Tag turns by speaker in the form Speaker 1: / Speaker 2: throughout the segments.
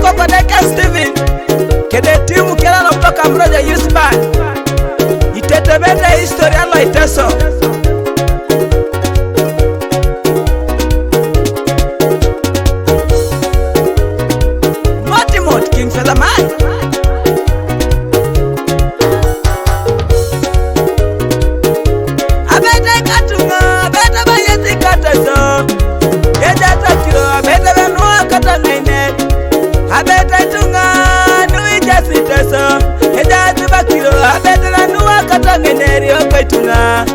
Speaker 1: koko deka Steven kede timu kela na kutoka Mroja Youth Band itetemete historia lo iteso Motimot King Featherman abete katunga abete bayeti kataso yejata kilo abete benua katangene abete tunga nui jasiteso yejati bakilo abete benua katangene rio kaitunga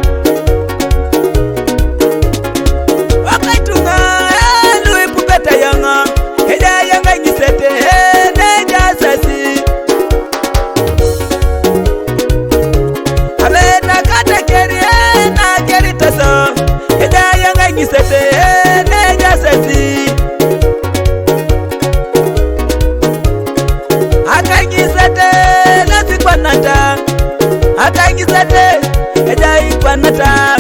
Speaker 1: wakaitunga nui pupeta yanga yeja yanga nyisete neja sasi abete katekeri na keritaso yeja yanga nyisete neja sasi akanyisete lasikwanata akanyisete yeja ikwanata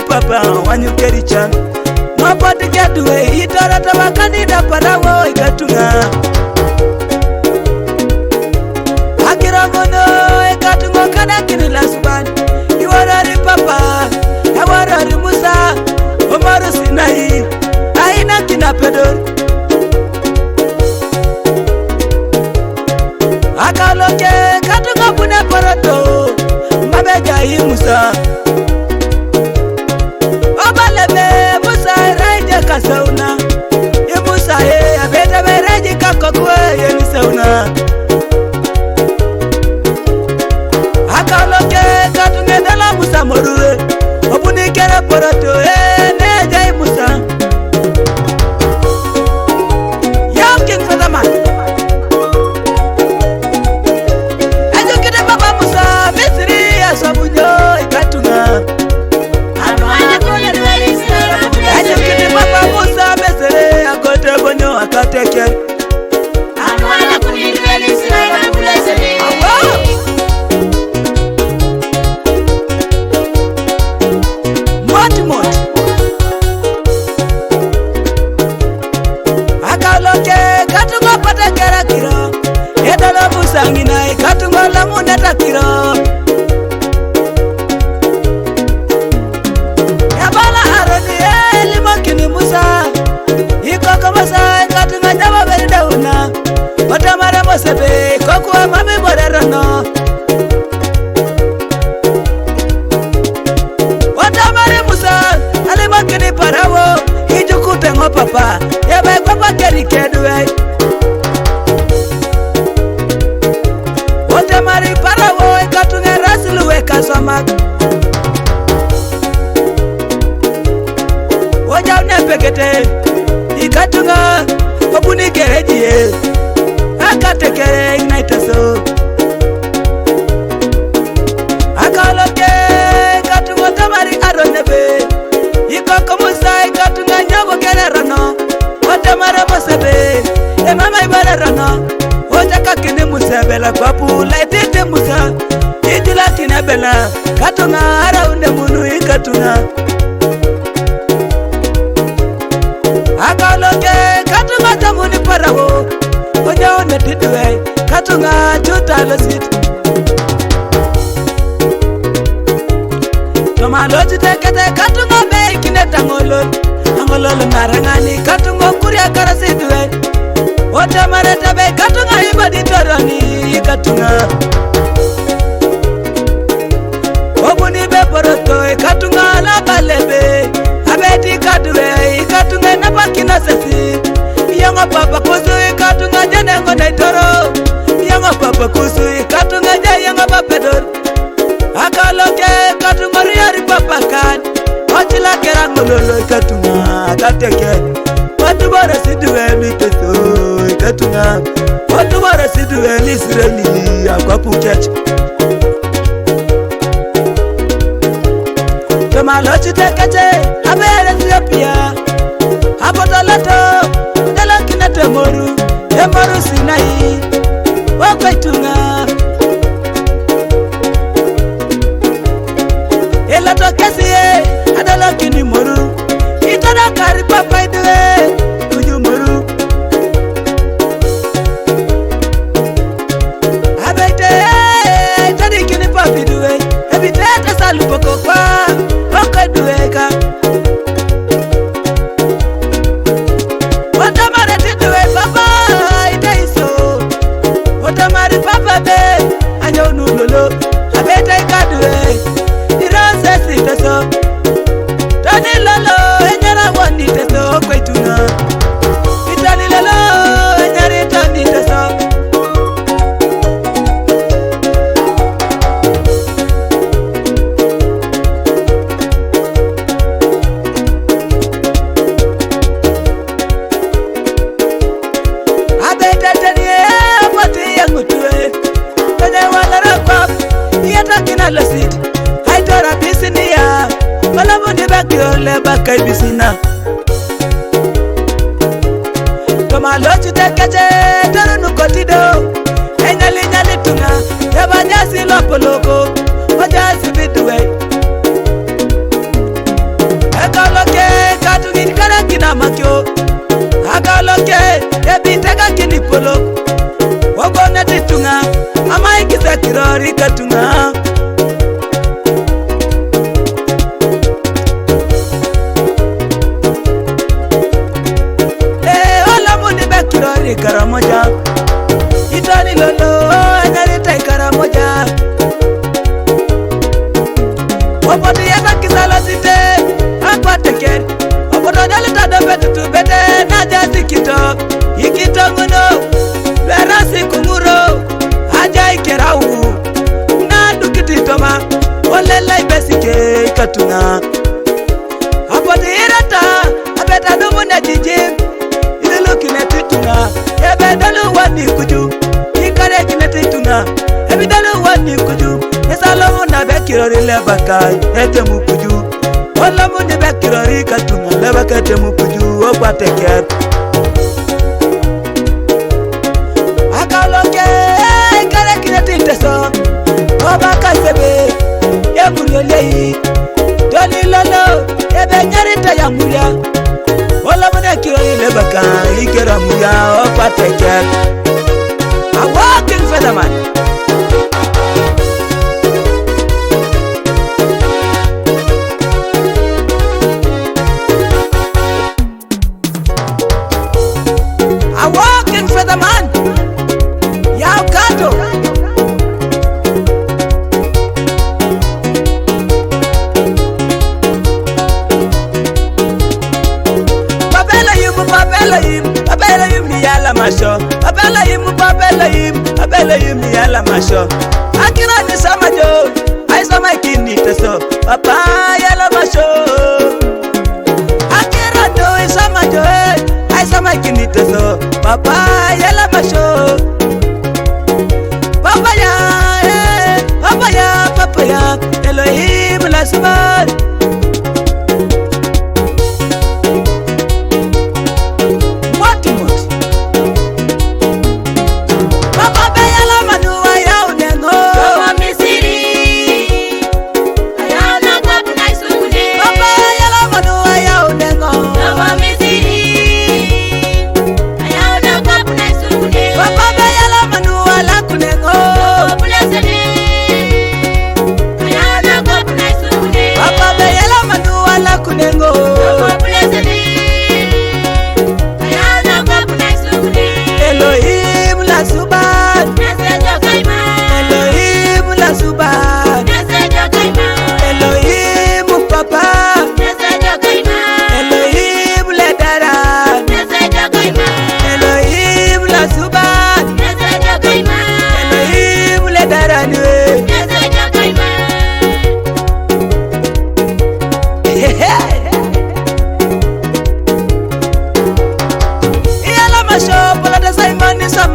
Speaker 1: papa wanyukerichan mapati jadwe itarata makanida parawo ikatunga akiragono ikatunga kana kinila subani iwarari papa yawarari Musa Omaru Sinai aina kina pedor akaloke katunga pune poroto mabeja hii Musa sauna Musa abeta bereji kakokwe yeni sauna akaloke katungedala Musa morue obunikere poroto neja Musa Young King Featherman ajokide baba Musa Misri asabujo ikatunga Musa mesere akote bonyo akateke anwana kunidweli sira bulesere Motimot akaloke katunga pata kera kiro edala busangina katunga lamuna takiro Otamara mosebe kokwa mami borerano Otamara Musa alimakini parawo ijukute ngo papa yaba papa keri kedwe Otamara parawo ikatunga rasluwe kasomak Ojaune pekete ikatunga obuni gerejie akatekere inaitaso akaloke katunga tamari aronebe ikoko Musa ikatunga nyogo gererano otamara mosebe emama ibarerano otaka kini Musa bela papu laitete Musa itila kina bela katunga araunde munu ikatunga akaloke katunga tamuni parawo Ojaone tidwe katunga chutalo sit Tomalochi tekete katunga be kineta ngolol narangani katunga kuria karasidwe Otamare tabe katunga ibadi toroni katunga Obuni be poroto katunga la balebe abeti katunga papa kusui katunga jaya ngapa pedor akaloke katunga riari papa kan ochila kerang mololo katunga kateke watu bora siduwe miteso katunga watu bora siduwe nisireni akwapuchech Tomalochi tekeche abere siapia apotolato dalakina temoru Sinai wakaitunga elato kesie adalakini moru itana kari papa idwe tuju moru abete tadikini papi idwe ebite tasalu pokokwa wakaidueka watamare tidwe papa ideiso watamare papa be anyonu lolo abete ikadwe irose siteso tani lolo enyara wani teso kwaituna itani lolo enyari tani teso Lasit haitora bisinia malamu ni bakirole bakai bisina kama lochi tekeje tarunu kotido nyali tunga yabanyasi lopoloko wajasi bidwe ekaloke katungin karakina makyo akaloke yabiteka kinipoloko wagona titunga ama ikisa kirori katunga Karamoja itani lolo anyarita karamoja wapoti yaka kisala site akwateken wapoto nyalita dobetu tubete na jasi kito ikitonguno verasi kumuro aja ikerau na dukititoma olela ibesike ikatunga wapoti irata abeta dumu na jijim kinetitunga ebedalu wani kuju ikare kinetitunga ebedalu wani kuju esalamu na bekirori lebakai etemu kuju olamu ni bekirori katunga lebaka etemu kuju okwateket akaloke ikare kinetiteso obaka sebe eburiolei doli lolo ebe nyarita ya mulia wala mune kirori lebaka ikera muya opateket a walking featherman a walking featherman ya kato Abelayim yala masho Abelayim yala masho akira ni samajo ai sama kini teso papa yala masho akira do samajo ai sama kini teso papa yala masho papa ya Elohim la subar Papa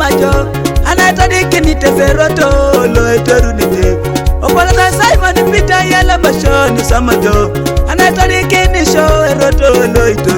Speaker 1: wacho anata dikini teferoto lo eterunite opolata Simon Peter yala mashoni samajo anata dikini show eroto lo ito